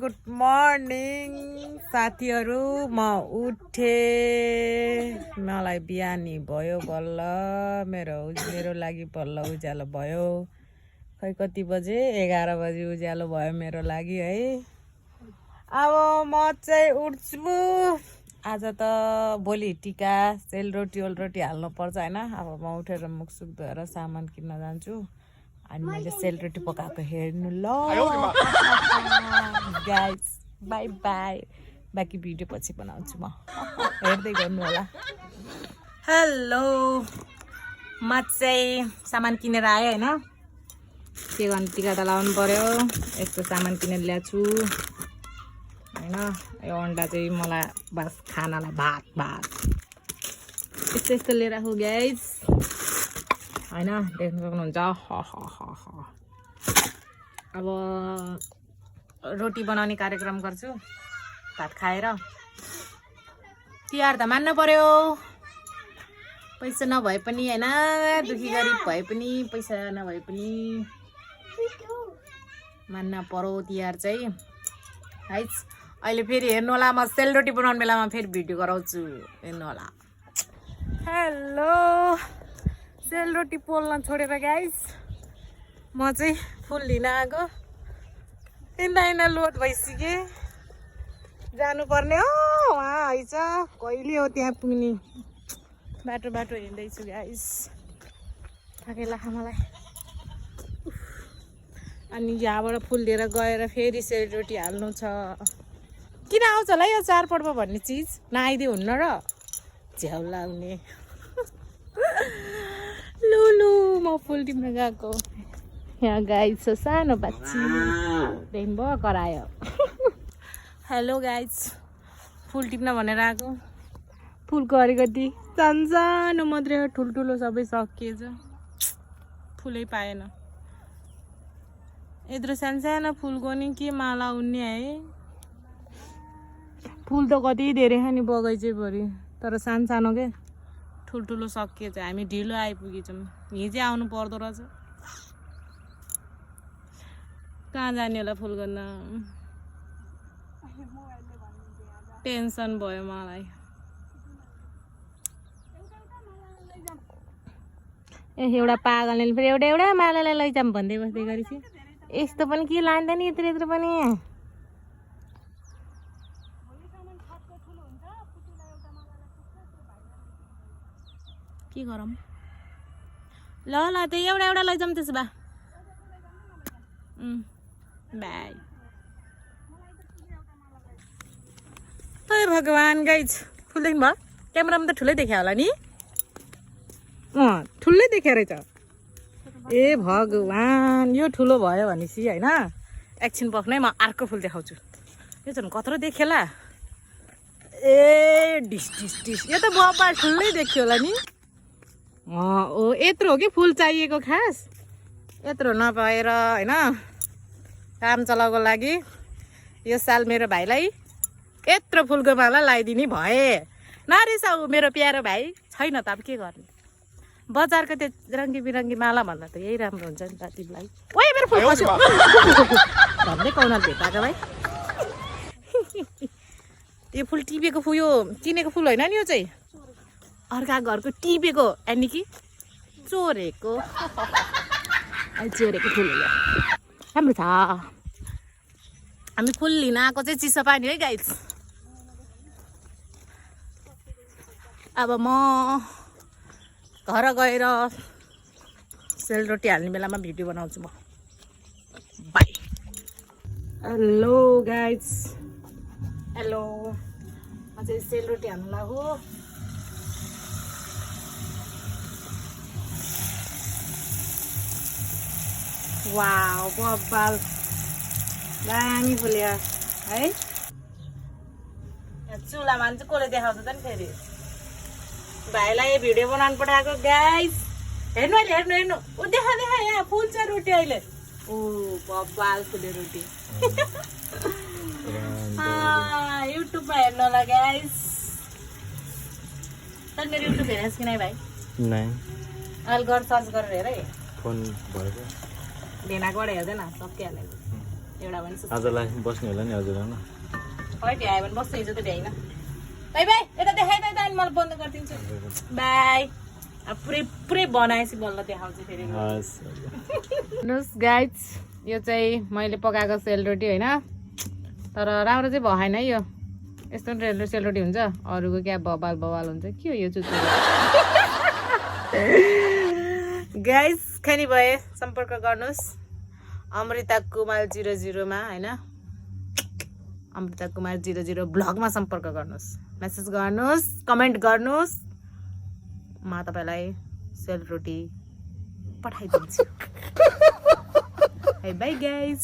Good morning साथीहरू। म उठे, मलाई बिहानी भयो बल्ल, मेरो लागि बल्ल उज्यालो भयो। खै कति बजे? 11 बजे उज्यालो भयो मेरो लागि है। अब म चाहिँ उठ्छु। आज त भोलि टिका, सेलरोटी ओलरोटी हाल्नु पर्छ हैन। अब म उठेर मुखसुख धोएर सामान किन्न जान्छु। अनि मैले सेलरोटी पकाएको हेर्नु ल गाइस। By by. बाँकी भिडियो पछि बनाउँछु म, हेर्दै गर्नु होला। हेलो, म चाहिँ सामान किनेर आएँ हैन। के गर्नु, टिका त लाउनु पर्यो। यस्तो सामान किनेर ल्याएको छु हैन। यो अन्डा चाहिँ मलाई बस खानालाई भात यस्तो यस्तो लिएर आएको गाइस हैन। देख्न सक्नुहुन्छ। अब रोटी बनाउने कार्यक्रम गर्छु भात खाएर। तिहार त मान्न पर्यो, पैसा नभए पनि हैन, दुखी गरिब भए पनि, पैसा नभए पनि मान्न पर्यो तिहार चाहिँ गाइस। अहिले फेरि हेर्नु होला, म सेलरोटी बनाउने बेलामा फेरि भिडियो गराउँछु, हेर्नु होला। हेलो, सेलरोटी पोल्न छोडेर गाइस म चाहिँ फुल लिन आएको। हिँड्दा लोड भइसके, जानुपर्ने हो वहाँ हैछ। कहिले हो त्यहाँ पुग्ने, बाटो हिँड्दैछु गाइस। थाकै लाग्छ मलाई। अनि यहाँबाट फुल लिएर गएर फेरि सेलरोटी हाल्नु छ। किन आउँछ होला यो चाडपर्व भन्ने चिज, नआइदियो हुन्न र झ्याउ लाग्ने। लुलु, म फुल टिप्न गएको। यहाँ गाइस छ सानो बाच्छी, देन भयो करायो। हेलो गाइस, फुल टिप्न भनेर आएको। फुलको अलिकति सानो मात्रै हो, ठुल्ठुलो सबै सकिएछ, फुलै पाएन। यत्रो सानो फुलको नि के माला उन्ने है। फुल त कति धेरै छ नि बगैँचाभरि, तर सानो के ठुल्ठुलो सकिएछ। हामी ढिलो आइपुगेछौँ, हिजै आउनु पर्दो रहेछ। कहाँ जाने होला फुल गर्न, टेन्सन भयो मलाई। एउटा पागलले फेरि एउटा मालालाई लैजाऊँ भन्दै बस्दै गरेछ। यस्तो पनि के लान्छ नि, यत्रो पनि। के गरौँ ल त्यही एउटा लैजाऊँ त्यसो भए। बाई। हे भगवान् गाइज, फुल देख्नु भयो? क्यामेरामा त ठुलै देखा होला नि। ठुलै देखिया रहेछ। ए भगवान्, यो ठुलो भयो भनेपछि होइन, एकछिन बस्नु है, म अर्को फुल देखाउँछु। यो झन् कत्रो देखेला। ए डिस, यो त बप्पा ठुलै देखियो होला नि। ओ यत्रो हो कि फुल चाहिएको खास, यत्रो नपाएर होइन। काम चलाउको लागि यो साल मेरो भाइलाई यत्रो फुलको माला लगाइदिने भए। नरिसाऊ मेरो प्यारो भाइ, छैन त अब के गर्ने। बजारको त्यो रङ्गी बिरङ्गी माला भन्दा त यही राम्रो हुन्छ नि त तिमीलाई। ओए मेरो फुल खस्यो भन्दै कौनाल भेटाएको भाइ। यो फुल टिपेको फुल, यो किनेको फुल होइन नि, यो चाहिँ अर्का घरको टिपेको, यानि कि चोरेको। चोरेको फुल हो, राम्रो छ। हामी फुल लिन आएको चाहिँ चिसो पानी है गाइस। अब म घर गएर सेलरोटी हाल्ने बेलामा भिडियो बनाउँछु म। बाई। हेलो गाइस, हेलो, म चाहिँ सेलरोटी हाल्नु लाग्यो। वाउ बब्बाल, दामी फुल्यो है। चुलामा चाहिँ कसले देखाउँछ त नि फेरि। भाइलाई भिडियो बनाउनु पठाएको गाइस। हेर्नु अहिले, हेर्नु ऊ देखा यहाँ फुल छ रोटी अहिले। ओ बब्बाल फुल्यो रोटी। युट्युबमा हेर्नु होला गाइस। तर मेरो युट्युब हेरेस् कि नै भाइ? अहिले सर्च गरेर हेर है। फोन भएको भेनाकोबाट हेर्दैन, सकिहाल्यो। एउटा भने आजलाई बस्ने होला नि हजुर हैन है भ्यायो भने बस्छु हिजो त भ्याइन बाई बाई यता देखाइ त अनि मलाई बन्द गरिदिन्छु बाई अब पुरै पुरै बनाएपछि बल्ल देखाउँछु फेरि हस् हेर्नुहोस् गाइज यो चाहिँ मैले पकाएको सेलरोटी होइन तर राम्रो चाहिँ भएन है यो यस्तो पनि सेलरोटी हुन्छ अरूको क्या बवाल बवाल हुन्छ के हो यो चुच्चो गाइज खानी भए सम्पर्क गर्नुहोस् अमृता कुमार 00 मा होइन अमृता कुमार 00 ब्लगमा सम्पर्क गर्नुहोस् मेसेज गर्नुहोस् कमेन्ट गर्नुहोस् म तपाईँलाई सेलरोटी पठाइदिन्छु बाई बाई गाइज